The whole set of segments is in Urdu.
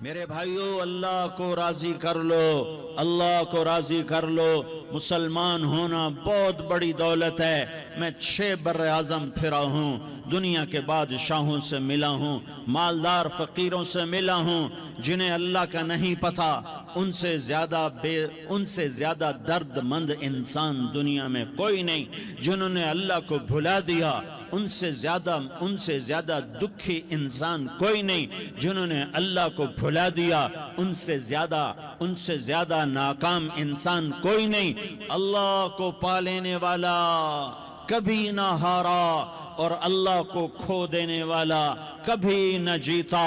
میرے بھائیو، اللہ کو راضی کر لو، اللہ کو راضی کر لو۔ مسلمان ہونا بہت بڑی دولت ہے۔ میں 6 بر اعظم پھرا ہوں، دنیا کے بادشاہوں سے ملا ہوں، مالدار فقیروں سے ملا ہوں، جنہیں اللہ کا نہیں پتہ ان سے زیادہ درد مند انسان دنیا میں کوئی نہیں۔ جنہوں نے اللہ کو بھلا دیا ان سے زیادہ دکھی انسان کوئی نہیں۔ جنہوں نے اللہ کو بھلا دیا ان سے زیادہ ناکام انسان کوئی نہیں۔ اللہ کو پا لینے والا کبھی نہ ہارا اور اللہ کو کھو دینے والا کبھی نہ جیتا۔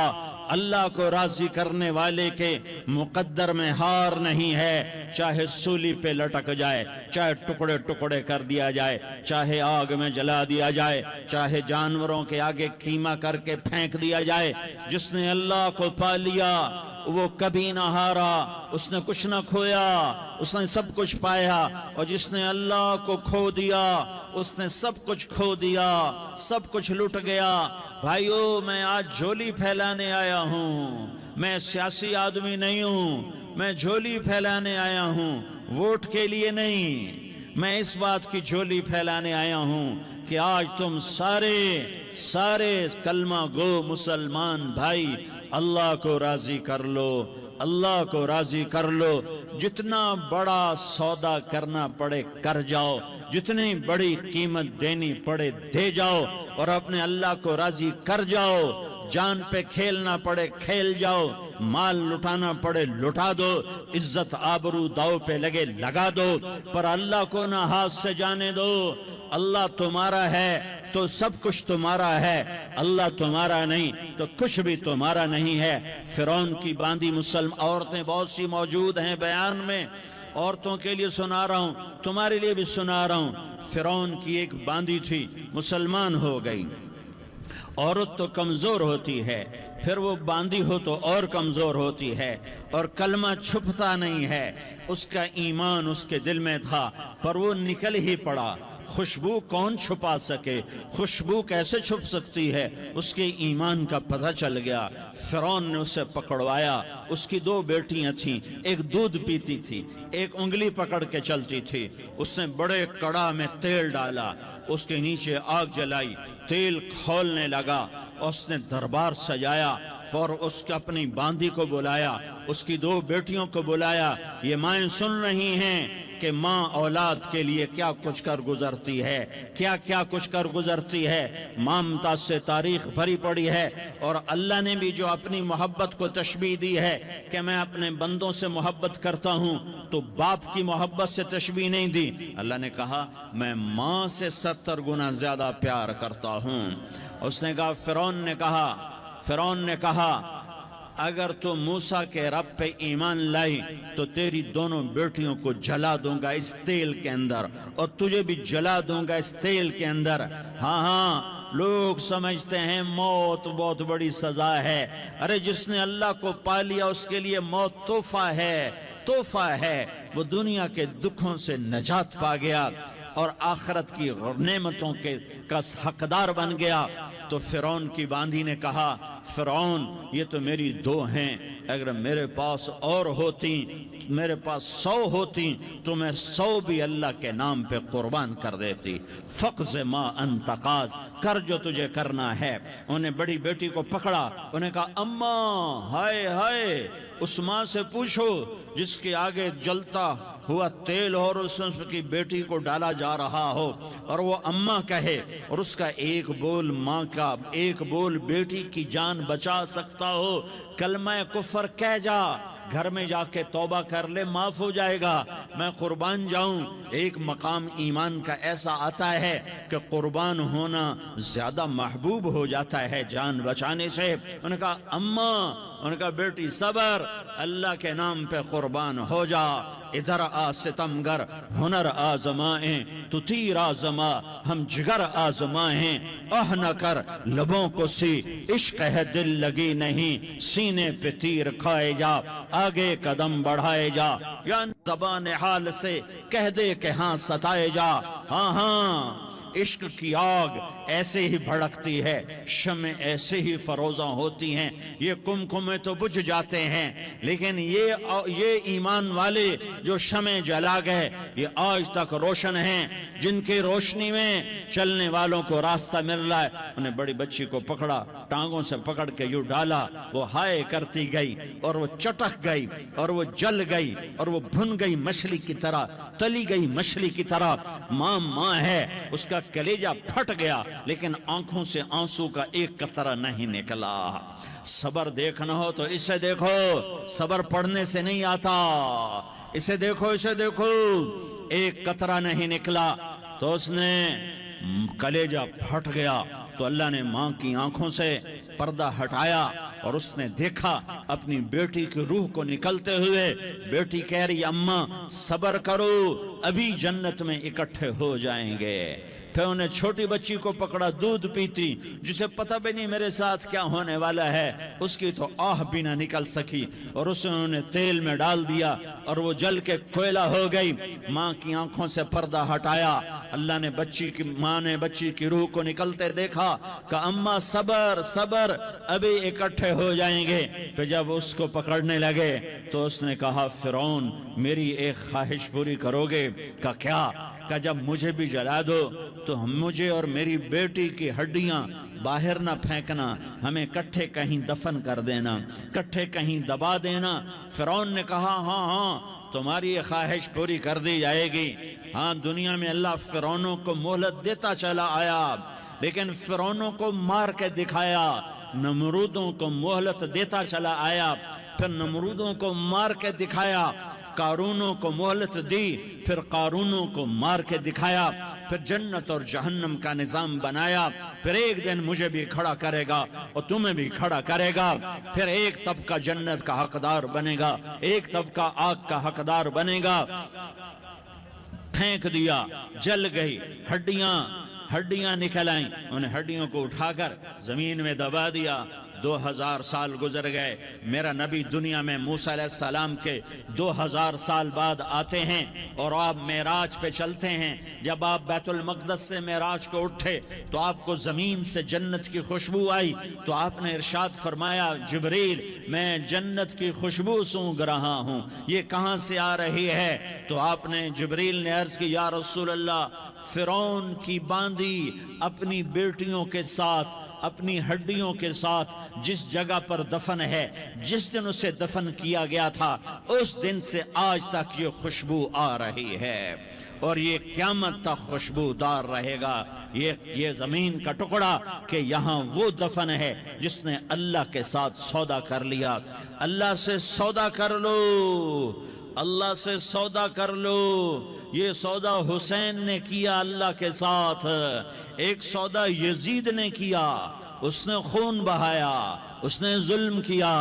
اللہ کو راضی کرنے والے کے مقدر میں ہار نہیں ہے، چاہے سولی پہ لٹک جائے، چاہے ٹکڑے ٹکڑے کر دیا جائے، چاہے آگ میں جلا دیا جائے، چاہے جانوروں کے آگے قیمہ کر کے پھینک دیا جائے۔ جس نے اللہ کو پا لیا وہ کبھی نہ ہارا، اس نے کچھ نہ کھویا، اس نے سب کچھ پایا۔ اور جس نے اللہ کو کھو دیا اس نے سب کچھ کھو دیا، سب کچھ لٹ گیا۔ بھائیو، میں آج جھولی پھیلانے آیا ہوں، میں سیاسی آدمی نہیں ہوں، میں جھولی پھیلانے آیا ہوں، ووٹ کے لیے نہیں۔ میں اس بات کی جھولی پھیلانے آیا ہوں کہ آج تم سارے کلمہ گو مسلمان بھائی اللہ کو راضی کر لو، اللہ کو راضی کر لو۔ جتنا بڑا سودا کرنا پڑے کر جاؤ، جتنی بڑی قیمت دینی پڑے دے جاؤ، اور اپنے اللہ کو راضی کر جاؤ۔ جان پہ کھیلنا پڑے کھیل جاؤ، مال لٹانا پڑے لٹا دو، عزت آبرو داؤ پہ لگے لگا دو، پر اللہ کو نہ ہاتھ سے جانے دو۔ اللہ تمہارا ہے تو سب کچھ تمہارا ہے، اللہ تمہارا نہیں تو کچھ بھی تمہارا نہیں ہے۔ فرعون کی باندھی مسلم عورتیں بہت سی موجود ہیں بیان میں، عورتوں کے لیے سنا رہا ہوں، تمہارے لیے بھی سنا رہا ہوں۔ فرعون کی ایک باندھی تھی، مسلمان ہو گئی۔ عورت تو کمزور ہوتی ہے، پھر وہ باندھی ہو تو اور کمزور ہوتی ہے، اور کلمہ چھپتا نہیں ہے۔ اس کا ایمان اس کے دل میں تھا پر وہ نکل ہی پڑا۔ خوشبو کون چھپا سکے؟ خوشبو کیسے چھپ سکتی ہے؟ اس کے ایمان کا پتہ چل گیا۔ فرعون نے اسے پکڑوایا۔ اس کی 2 بیٹیاں تھیں، ایک دودھ پیتی تھی، ایک انگلی پکڑ کے چلتی تھی۔ اس نے بڑے کڑا میں تیل ڈالا، اس کے نیچے آگ جلائی، تیل کھولنے لگا، اس نے دربار سجایا، اور اس کے اپنی باندھی کو بلایا، اس کی 2 بیٹیوں کو بلایا۔ یہ مائیں سن رہی ہیں کہ ماں اولاد کے لیے کیا کچھ کر گزرتی ہے، کیا کچھ کر گزرتی ہے۔ مامتا سے تاریخ بھری پڑی ہے، اور اللہ نے بھی جو اپنی محبت کو تشبیہ دی ہے کہ میں اپنے بندوں سے محبت کرتا ہوں، تو باپ کی محبت سے تشبیہ نہیں دی۔ اللہ نے کہا میں ماں سے 70 گنا زیادہ پیار کرتا ہوں۔ اس نے کہا فرعون نے کہا اگر تو موسیٰ کے رب پہ ایمان لائی تو تیری دونوں بیٹیوں کو جلا دوں گا اس تیل کے اندر، اور تجھے بھی جلا دوں گا اس تیل کے اندر۔ ہاں لوگ سمجھتے ہیں موت بہت بڑی سزا ہے۔ ارے جس نے اللہ کو پا لیا اس کے لیے موت تحفہ ہے۔ وہ دنیا کے دکھوں سے نجات پا گیا اور آخرت کی نعمتوں کا حقدار بن گیا۔ تو فرعون کی باندھی نے کہا فرعون یہ تو میری 2 ہیں، اگر میرے پاس اور ہوتی، میرے پاس 100 ہوتی تو میں 100 بھی اللہ کے نام پہ قربان کر دیتی۔ فقض ما انت قاض، کر جو تجھے کرنا ہے۔ انہیں بڑی بیٹی کو پکڑا، انہیں کہا اماں ہائے اس ماں سے پوچھو جس کے آگے جلتا ہوا تیل اور اس کی بیٹی کو ڈالا جا رہا ہو، اور وہ اماں کہے، اور اس کا ایک بول ماں کا، ایک بول بیٹی کی جان بچا سکتا ہو۔ کلمہ کفر کہہ جا، گھر میں جا کے توبہ کر لے، معاف ہو جائے گا۔ میں قربان جاؤں۔ ایک مقام ایمان کا ایسا آتا ہے کہ قربان ہونا زیادہ محبوب ہو جاتا ہے جان بچانے سے۔ انہوں نے کہا اماں، انہوں نے کہا بیٹی صبر، اللہ کے نام پہ قربان ہو جا۔ ادھر آ ستمگر ہنر آزمائیں، تو تیر آزما ہم جگر آزمائیں۔ نہ کر لبوں کو سی عشق ہے دل لگی نہیں، سینے پہ تیر کھائے جا، آگے قدم بڑھائے جا، یا زبان حال سے کہہ دے کہ ہاں ستائے جا۔ ہاں عشق کی آگ ایسے ہی بھڑکتی ہے، شمع ایسے ہی فروزاں ہوتی ہیں، یہ کمکمے تو بجھ جاتے ہیں، لیکن یہ ایمان والے جو شمع جلا گئے یہ آج تک روشن ہیں، جن کی روشنی میں چلنے والوں کو راستہ مل رہا ہے۔ انہیں بڑی بچی کو پکڑا، ٹانگوں سے پکڑ کے یوں ڈالا، وہ ہائے کرتی گئی اور وہ چٹک گئی اور وہ جل گئی اور وہ بھن گئی مچھلی کی طرح، تلی گئی مچھلی کی طرح۔ ماں ہے، اس کا کلیجہ پھٹ گیا، لیکن آنکھوں سے آنسو کا ایک قطرہ نہیں نکلا۔ صبر دیکھنا ہو تو اسے دیکھو، صبر پڑھنے سے نہیں آتا، اسے دیکھو، اسے دیکھو۔ ایک قطرہ نہیں نکلا تو اس نے کلیجہ پھٹ گیا، تو اللہ نے ماں کی آنکھوں سے پردہ ہٹایا اور اس نے دیکھا اپنی بیٹی کی روح کو نکلتے ہوئے۔ بیٹی کہہ رہی اماں صبر کرو، ابھی جنت میں اکٹھے ہو جائیں گے۔ پھر انہیں چھوٹی بچی کو پکڑا، دودھ پیتی، جسے پتہ بھی نہیں میرے ساتھ کیا ہونے والا ہے، اس کی تو آہ بھی نہ نکل سکی، اور اسے انہوں نے تیل میں ڈال دیا اور وہ جل کے کوئلہ ہو گئی۔ ماں کی آنکھوں سے پردہ ہٹایا، اللہ نے ماں نے بچی کی روح کو نکلتے دیکھا، کہا اماں صبر صبر، ابھی اکٹھے ہو جائیں گے۔ پھر جب اس کو پکڑنے لگے تو اس نے کہا فرعون میری ایک خواہش پوری کرو گے؟ کہا کیا؟ کہا جب مجھے بھی جلا دو تو مجھے اور میری بیٹی کی ہڈیاں باہر نہ پھینکنا، ہمیں کٹھے کہیں دفن کر دینا، کٹھے کہیں دبا دینا۔ فرعون نے کہا ہاں تمہاری یہ خواہش پوری کر دی جائے گی۔ ہاں دنیا میں اللہ فرعونوں کو مہلت دیتا چلا آیا، لیکن فرعونوں کو مار کے دکھایا، نمرودوں کو مہلت دیتا چلا آیا، پھر نمرودوں کو مار کے دکھایا، قارونوں کو مہلت دی، پھر قارونوں کو مار کے دکھایا، پھر جنت اور جہنم کا نظام بنایا، پھر ایک دن مجھے بھی کھڑا کرے گا اور تمہیں بھی کھڑا کرے گا، پھر ایک طبقہ جنت کا حقدار بنے گا، ایک طبقہ آگ کا حقدار بنے گا۔ پھینک دیا، جل گئی، ہڈیاں نکل آئیں، انہیں ہڈیوں کو اٹھا کر زمین میں دبا دیا۔ 2000 سال گزر گئے، میرا نبی دنیا میں موسیٰ علیہ السلام کے 2000 سال بعد آتے ہیں اور آپ معراج پہ چلتے ہیں۔ جب آپ بیت المقدس سے معراج کو اٹھے تو آپ کو زمین سے جنت کی خوشبو آئی، تو آپ نے ارشاد فرمایا جبریل میں جنت کی خوشبو سونگ رہا ہوں، یہ کہاں سے آ رہی ہے؟ تو آپ نے جبریل نے عرض کی یا رسول اللہ فرعون کی باندی اپنی بیٹیوں کے ساتھ، اپنی ہڈیوں کے ساتھ جس جگہ پر دفن ہے، جس دن اسے دفن کیا گیا تھا اس دن سے آج تک یہ خوشبو آ رہی ہے، اور یہ قیامت تک خوشبودار رہے گا۔ یہ زمین کا ٹکڑا کہ یہاں وہ دفن ہے جس نے اللہ کے ساتھ سودا کر لیا۔ اللہ سے سودا کر لو، اللہ سے سودا کر لو۔ یہ سودا حسین نے کیا اللہ کے ساتھ، ایک سودا یزید نے کیا، اس نے خون بہایا، اس نے ظلم کیا۔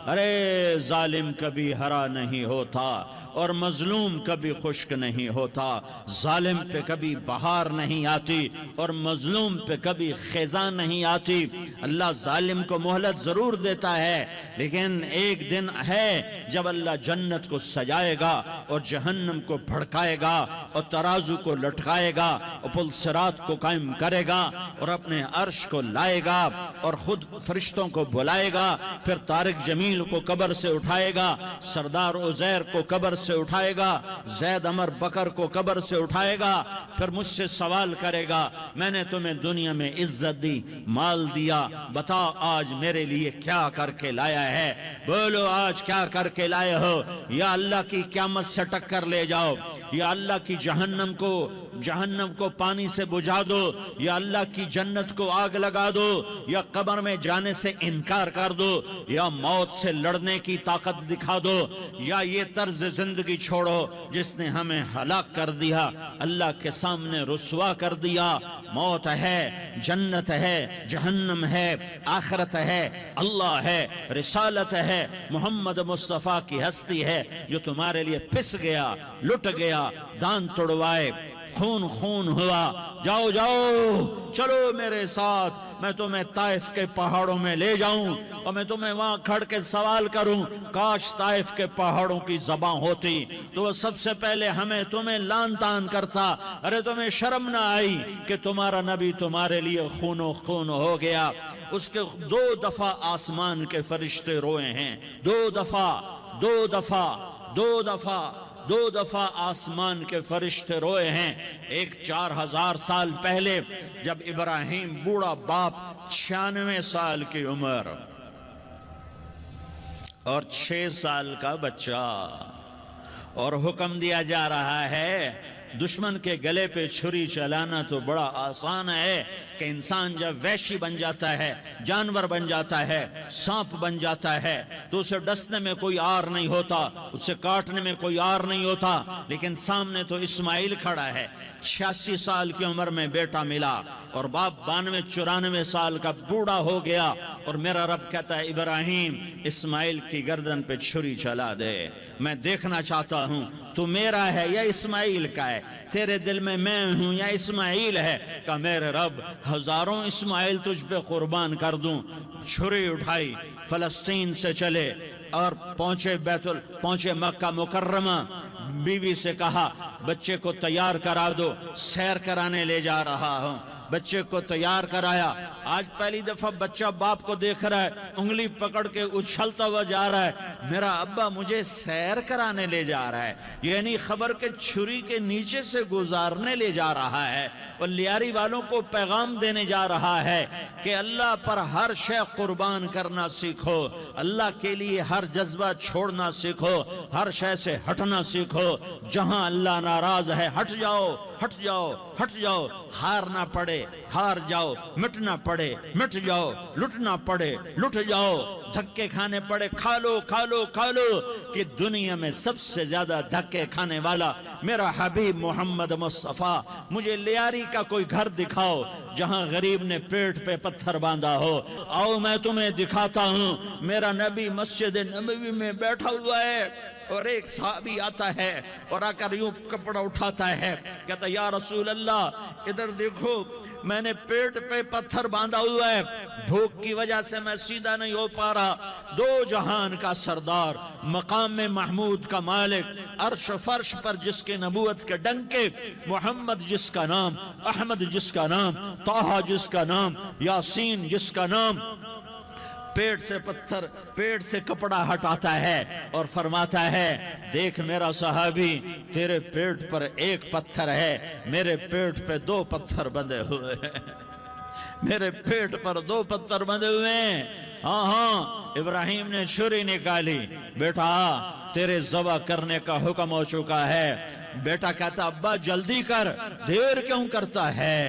ارے ظالم کبھی ہرا نہیں ہوتا اور مظلوم کبھی خشک نہیں ہوتا، ظالم پہ کبھی بہار نہیں آتی اور مظلوم پہ کبھی خزاں نہیں آتی۔ اللہ ظالم کو مہلت ضرور دیتا ہے، لیکن ایک دن ہے جب اللہ جنت کو سجائے گا اور جہنم کو بھڑکائے گا اور ترازو کو لٹکائے گا اور پل صراط کو قائم کرے گا اور اپنے عرش کو لائے گا اور خود فرشتوں کو بلائے گا، پھر طارق جمیل کو قبر سے اٹھائے گا، سردار عزیر کو قبر سے اٹھائے گا، زید عمر بکر کو قبر سے اٹھائے گا، پھر مجھ سے سوال کرے گا میں نے تمہیں دنیا میں عزت دی، مال دیا، بتا آج میرے لیے کیا کر کے لایا ہے؟ بولو آج کیا کر کے لائے ہو؟ یا اللہ کی قیامت سے ٹکر لے جاؤ، یا اللہ کی جہنم کو پانی سے بجھا دو، یا اللہ کی جنت کو آگ لگا دو، یا قبر میں جانے سے انکار کر دو، یا موت سے لڑنے کی طاقت دکھا دو، یا یہ طرز زندگی چھوڑو جس نے ہمیں ہلاک کر دیا، اللہ کے سامنے رسوا کر دیا۔ موت ہے، جنت ہے، جہنم ہے، آخرت ہے، اللہ ہے، رسالت ہے، محمد مصطفیٰ کی ہستی ہے جو تمہارے لیے پس گیا، لٹ گیا، دان توڑوائے، خون خون ہوا، جاؤ جاؤ چلو میرے ساتھ، میں تمہیں طائف کے پہاڑوں میں لے جاؤں اور میں تمہیں وہاں کھڑ کے سوال کروں، کاش طائف کے پہاڑوں کی زبان ہوتی تو وہ سب سے پہلے تمہیں لان تان کرتا، ارے تمہیں شرم نہ آئی کہ تمہارا نبی تمہارے لیے خون و خون ہو گیا۔ اس کے 2 دفعہ آسمان کے فرشتے روئے ہیں، 2 دفعہ آسمان کے فرشتے روئے ہیں۔ ایک 4000 سال پہلے جب ابراہیم بوڑھا باپ 96 سال کی عمر اور 6 سال کا بچہ، اور حکم دیا جا رہا ہے دشمن کے گلے پہ چھری چلانا تو بڑا آسان ہے کہ انسان جب وحشی بن جاتا ہے، جانور بن جاتا ہے، سانپ بن جاتا ہے تو اسے ڈسنے میں کوئی آر نہیں ہوتا، اسے کاٹنے میں کوئی آر نہیں ہوتا، لیکن سامنے تو اسماعیل کھڑا ہے، 86 سال کی عمر میں بیٹا ملا اور باپ 92-94 سال کا بوڑھا ہو گیا، اور میرا رب کہتا ہے ابراہیم اسماعیل کی گردن پہ چھری چلا دے، میں دیکھنا چاہتا ہوں تو میرا ہے یا اسماعیل کا ہے، تیرے دل میں ہوں یا اسماعیل ہے، کہ میرے رب ہزاروں اسماعیل تجھ پہ قربان کر دوں۔ چھری اٹھائی، فلسطین سے چلے اور پہنچے مکہ مکرمہ، بیوی سے کہا بچے کو تیار کرا دو، سیر کرانے لے جا رہا ہوں، بچے کو تیار کرایا۔ آج پہلی دفعہ بچہ باپ کو دیکھ رہا ہے، انگلی پکڑ کے اچھلتا ہوا جا رہا ہے، میرا ابا مجھے سیر کرانے لے جا رہا ہے، یعنی خبر کے چھری کے نیچے سے گزارنے لے جا رہا ہے، اور لیاری والوں کو پیغام دینے جا رہا ہے کہ اللہ پر ہر شے قربان کرنا سیکھو، اللہ کے لیے ہر جذبہ چھوڑنا سیکھو، ہر شے سے ہٹنا سیکھو، جہاں اللہ ناراض ہے ہٹ جاؤ، ہٹ جاؤ، ہٹ جاؤ، ہار نہ پڑے ہار جاؤ، مٹنا پڑے مٹ جاؤ، لٹنا پڑے لٹ جاؤ، دھکے کھانے پڑے کھا لو کھا لو کھا لو، کہ دنیا میں سب سے زیادہ دھکے کھانے والا میرا حبیب محمد مصطفیٰ۔ مجھے لیاری کا کوئی گھر دکھاؤ جہاں غریب نے پیٹ پہ پتھر باندھا ہو، آؤ میں تمہیں دکھاتا ہوں، میرا نبی مسجد نبوی میں بیٹھا ہوا ہے اور ایک صحابی آتا ہے اور آ کر یوں کپڑا اٹھاتا ہے، کہتا یا رسول اللہ ادھر دیکھو، میں نے پیٹ پہ پتھر باندھا ہوا ہے، بھوک کی وجہ سے میں سیدھا نہیں ہو پا رہا، 2 جہان کا سردار، مقام محمود کا مالک، عرش فرش پر جس کے نبوت کے ڈنکے، محمد جس کا نام، احمد جس کا نام، طٰہٰ جس کا نام، یاسین جس کا نام، پیٹ سے کپڑا ہٹاتا ہے اور فرماتا ہے دیکھ میرا صحابی، تیرے پیٹ پر 1 پتھر ہے، میرے پیٹ پہ 2 پتھر بندھے ہوئے ہیں، میرے پیٹ پر 2 پتھر بندھے ہوئے ہیں۔ ہاں ابراہیم نے چھری نکالی، بیٹا تیرے ذبح کرنے کا حکم ہو چکا ہے۔ بیٹا کہتا ابا جلدی کر، دیر کیوں کرتا ہے؟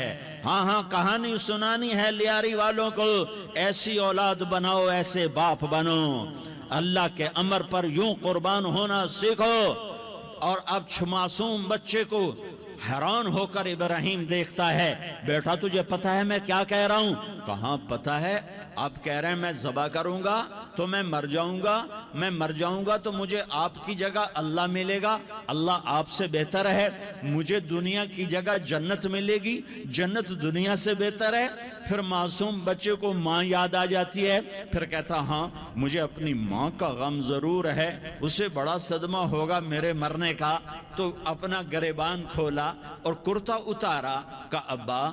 ہاں کہانی سنانی ہے لیاری والوں کو، ایسی اولاد بناؤ، ایسے باپ بنو، اللہ کے امر پر یوں قربان ہونا سیکھو۔ اور اب معصوم بچے کو حیران ہو کر ابراہیم دیکھتا ہے، بیٹا تجھے پتہ ہے میں کیا کہہ رہا ہوں؟ کہاں پتہ ہے، آپ کہہ رہے ہیں میں ذبح کروں گا تو میں مر جاؤں گا، میں مر جاؤں گا تو مجھے آپ کی جگہ اللہ ملے گا، اللہ آپ سے بہتر ہے، مجھے دنیا کی جگہ جنت ملے گی، جنت دنیا سے بہتر ہے۔ پھر معصوم بچے کو ماں یاد آ جاتی ہے، پھر کہتا ہاں مجھے اپنی ماں کا غم ضرور ہے، اسے بڑا صدمہ ہوگا میرے مرنے کا، تو اپنا گریبان کھولا اور کرتا اتارا، کہ ابا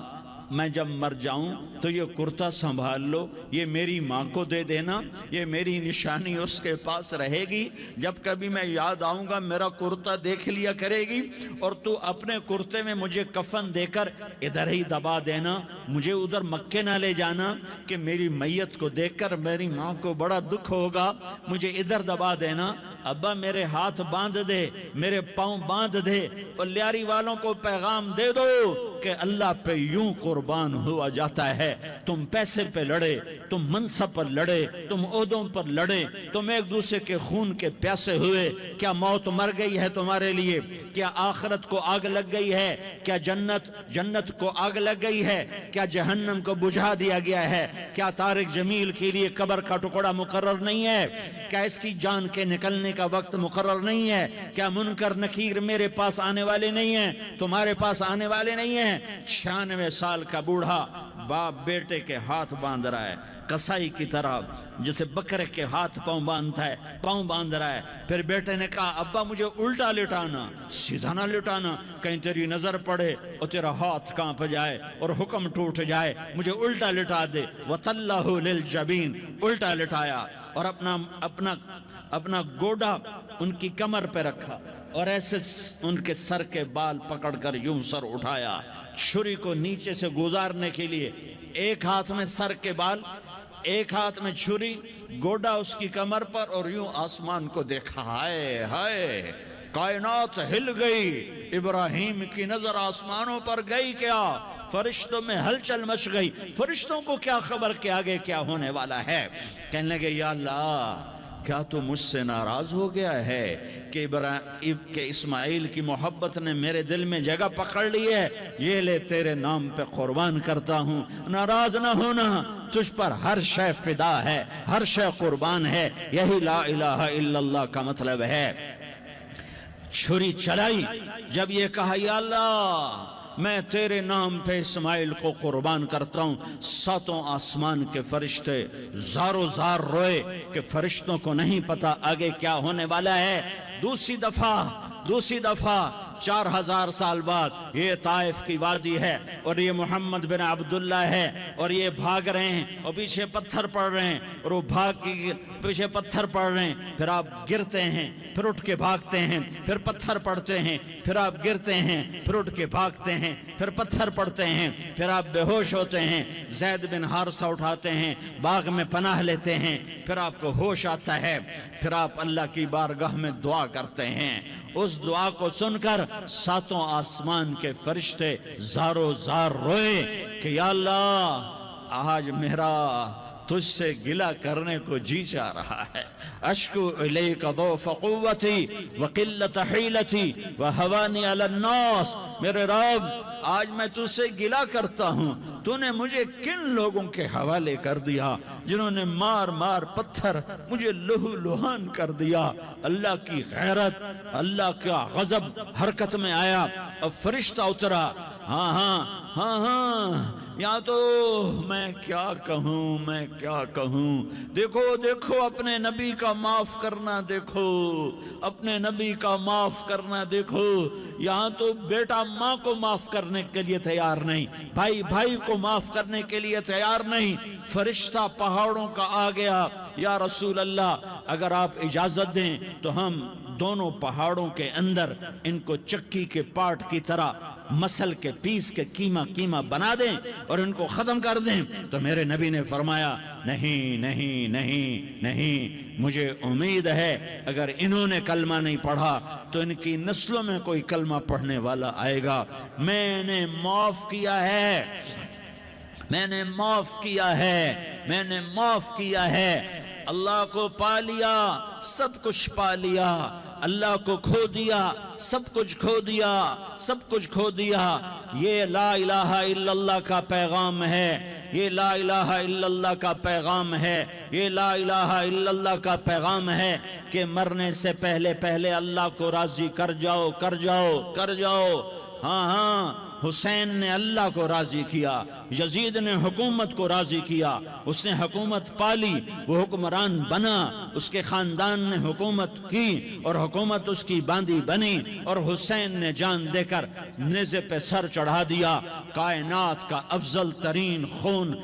میں جب مر جاؤں تو یہ کرتا سنبھال لو، یہ میری ماں کو دے دینا، یہ میری نشانی اس کے پاس رہے گی، جب کبھی میں یاد آؤں گا میرا کرتا دیکھ لیا کرے گی، اور تو اپنے کرتے میں مجھے کفن دے کر ادھر ہی دبا دینا، مجھے ادھر مکے نہ لے جانا کہ میری میت کو دیکھ کر میری ماں کو بڑا دکھ ہوگا، مجھے ادھر دبا دینا۔ ابا میرے ہاتھ باندھ دے، میرے پاؤں باندھ دے، اور لیاری والوں کو پیغام دے دو کہ اللہ پہ یوں قربان قربان ہوا جاتا ہے. تم پیسے پہ لڑے، تم منصب پر لڑے، تم عہدوں پر لڑے، تم ایک دوسرے کے خون کے پیاسے ہوئے. کیا موت مر گئی ہے تمہارے لیے؟ کیا آخرت کو آگ لگ گئی ہے؟ کیا جنت کو آگ لگ گئی ہے؟ کیا جہنم کو بجھا دیا گیا ہے؟ کیا طارق جمیل کے لیے قبر کا ٹکڑا مقرر نہیں ہے؟ کیا اس کی جان کے نکلنے کا وقت مقرر نہیں ہے؟ کیا منکر نکیر میرے پاس آنے والے نہیں ہیں، تمہارے پاس آنے والے نہیں ہیں؟ 96 سال کا بوڑھا باپ بیٹے کے ہاتھ باندھ رہا ہے کسائی کی طرح، جسے بکرے کے ہاتھ پاؤں باندھ رہا ہے. پھر بیٹے نے کہا ابا مجھے الٹا لٹانا، سیدھا نہ لٹانا، کہیں تیری نظر پڑے اور تیرا ہاتھ کانپ جائے اور حکم ٹوٹ جائے، مجھے الٹا لٹا دے. وَطَلَّهُ لِلْجَبِينَ، الٹا لٹایا اور اپنا گوڈا ان کی کمر پہ رکھا اور ایسے ان کے سر کے بال پکڑ کر یوں سر اٹھایا، چھری کو نیچے سے گزارنے کے لیے. ایک ہاتھ میں سر کے بال، ایک ہاتھ میں چھری، گوڈا اس کی کمر پر، اور یوں آسمان کو دیکھا. ہائے ہائے، کائنات ہل گئی. ابراہیم کی نظر آسمانوں پر گئی کیا؟ فرشتوں میں ہلچل مچ گئی. فرشتوں کو کیا خبر کہ آگے کیا ہونے والا ہے؟ کہنے لگے یا اللہ، کیا تو مجھ سے ناراض ہو گیا ہے کہ اسماعیل کی محبت نے میرے دل میں جگہ پکڑ لی ہے؟ یہ لے تیرے نام پہ قربان کرتا ہوں. ناراض نہ ہونا، تجھ پر ہر شے فدا ہے، ہر شے قربان ہے. یہی لا الہ الا اللہ کا مطلب ہے. چھری چلائی، جب یہ کہا یا اللہ میں تیرے نام پہ اسماعیل کو قربان کرتا ہوں، 7 آسمان کے فرشتے زارو زار روئے کہ فرشتوں کو نہیں پتا آگے کیا ہونے والا ہے. دوسری دفعہ 4000 سال بعد یہ طائف کی وادی ہے اور یہ محمد بن عبداللہ ہے اور یہ بھاگ رہے ہیں اور پیچھے پتھر پڑ رہے ہیں اور وہ بھاگ کے پیچھے پتھر پڑ رہے ہیں. پھر آپ گرتے ہیں، پھر اٹھ کے بھاگتے ہیں، پھر پتھر پڑتے ہیں، پھر آپ گرتے ہیں، پھر اٹھ کے بھاگتے ہیں، پھر پتھر پڑتے ہیں، پھر آپ بے ہوش ہوتے ہیں. زید بن حارثہ اٹھاتے ہیں، باغ میں پناہ لیتے ہیں، پھر آپ کو ہوش آتا ہے، پھر آپ اللہ کی بارگاہ میں دعا کرتے ہیں. اس دعا کو سن کر 7 آسمان کے فرشتے زارو زار روئے کہ یا اللہ آج میرا تجھ سے گلہ کرنے کو جی چاہ رہا ہے. اشکو الیک ضعف قوتی وقلت حیلتی وہوانی علی الناس. میرے رب آج میں تجھ سے گلہ کرتا ہوں، تو نے مجھے کن لوگوں کے حوالے کر دیا جنہوں نے مار مار پتھر مجھے لہو لہان کر دیا. اللہ کی غیرت، اللہ کا غضب حرکت میں آیا اور فرشتہ اترا. ہاں یا تو میں کیا کہوں. دیکھو اپنے نبی کا معاف کرنا، دیکھو اپنے نبی کا معاف کرنا. دیکھو یہاں تو بیٹا ماں کو معاف کرنے کے لیے تیار نہیں، بھائی کو معاف کرنے کے لیے تیار نہیں. فرشتہ پہاڑوں کا آ گیا. یا رسول اللہ اگر آپ اجازت دیں تو ہم دونوں پہاڑوں کے اندر ان کو چکی کے پاٹ کی طرح مسل کے پیس کے کیما بنا دیں اور ان کو ختم کر دیں. تو میرے نبی نے فرمایا نہیں، مجھے امید ہے اگر انہوں نے کلمہ نہیں پڑھا تو ان کی نسلوں میں کوئی کلمہ پڑھنے والا آئے گا. میں نے معاف کیا ہے. اللہ کو پا لیا، سب کچھ پا لیا. اللہ کو کھو دیا، سب کچھ کھو دیا. یہ لا الہ الا اللہ کا پیغام ہے، یہ لا الہ الا اللہ کا پیغام ہے، یہ لا الہ الا اللہ کا پیغام ہے کہ مرنے سے پہلے اللہ کو راضی کر جاؤ. ہاں حسین نے اللہ کو راضی کیا، یزید نے حکومت کو راضی کیا، اس نے حکومت پالی، وہ حکمران بنا، اس کے خاندان نے حکومت کی اور حکومت اس کی باندی بنی اور حسین نے جان دے کر نیزے پہ سر چڑھا دیا. کائنات کا افضل ترین خون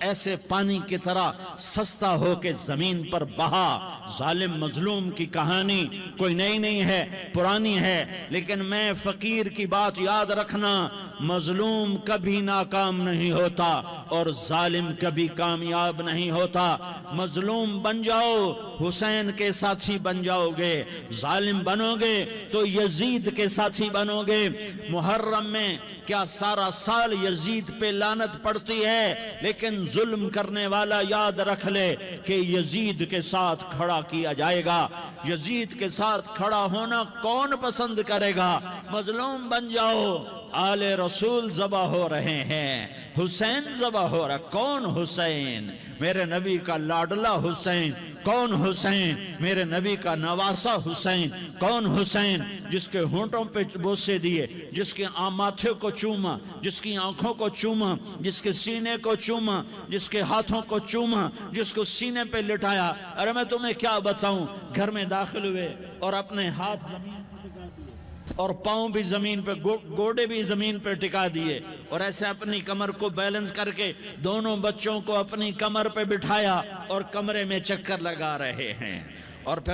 ایسے پانی کی طرح سستا ہو کے زمین پر بہا۔ ظالم مظلوم کی کہانی کوئی نئی نہیں ہے، پرانی ہے، لیکن میں فقیر کی بات یاد رکھنا، مظلوم کبھی ناکام نہیں ہوتا اور ظالم کبھی کامیاب نہیں ہوتا۔ مظلوم بن جاؤ حسین کے ساتھی بن جاؤ گے، ظالم بنو گے تو یزید کے ساتھی بنو گے۔ محرم میں کیا سارا سال یزید پہ لعنت پڑتی ہے، لیکن ظلم کرنے والا یاد رکھ لے کہ یزید کے ساتھ کھڑا کیا جائے گا۔ یزید کے ساتھ کھڑا ہونا کون پسند کرے گا؟ مظلوم بن جاؤ۔ آل رسول ذبح ہو رہے ہیں، حسین ذبح ہو رہا۔ کون حسین؟ میرے نبی کا لاڈلا حسین۔ کون حسین؟ میرے نبی کا نواسا حسین۔ کون حسین؟ جس کے ہونٹوں پہ بوسے دیے، جس کے ماتھے کو چوما، جس کی آنکھوں کو چوما، جس کے سینے کو چوما، جس کے ہاتھوں کو چوما، جس کو سینے پہ لٹایا۔ ارے میں تمہیں کیا بتاؤں، گھر میں داخل ہوئے اور اپنے ہاتھ زمین پہ ٹکا دیے اور پاؤں بھی زمین پہ، گوڑے بھی زمین پہ ٹکا دیے، اور ایسے اپنی کمر کو بیلنس کر کے دونوں بچوں کو اپنی کمر پہ بٹھایا اور کمرے میں چکر لگا رہے ہیں۔ اور پھر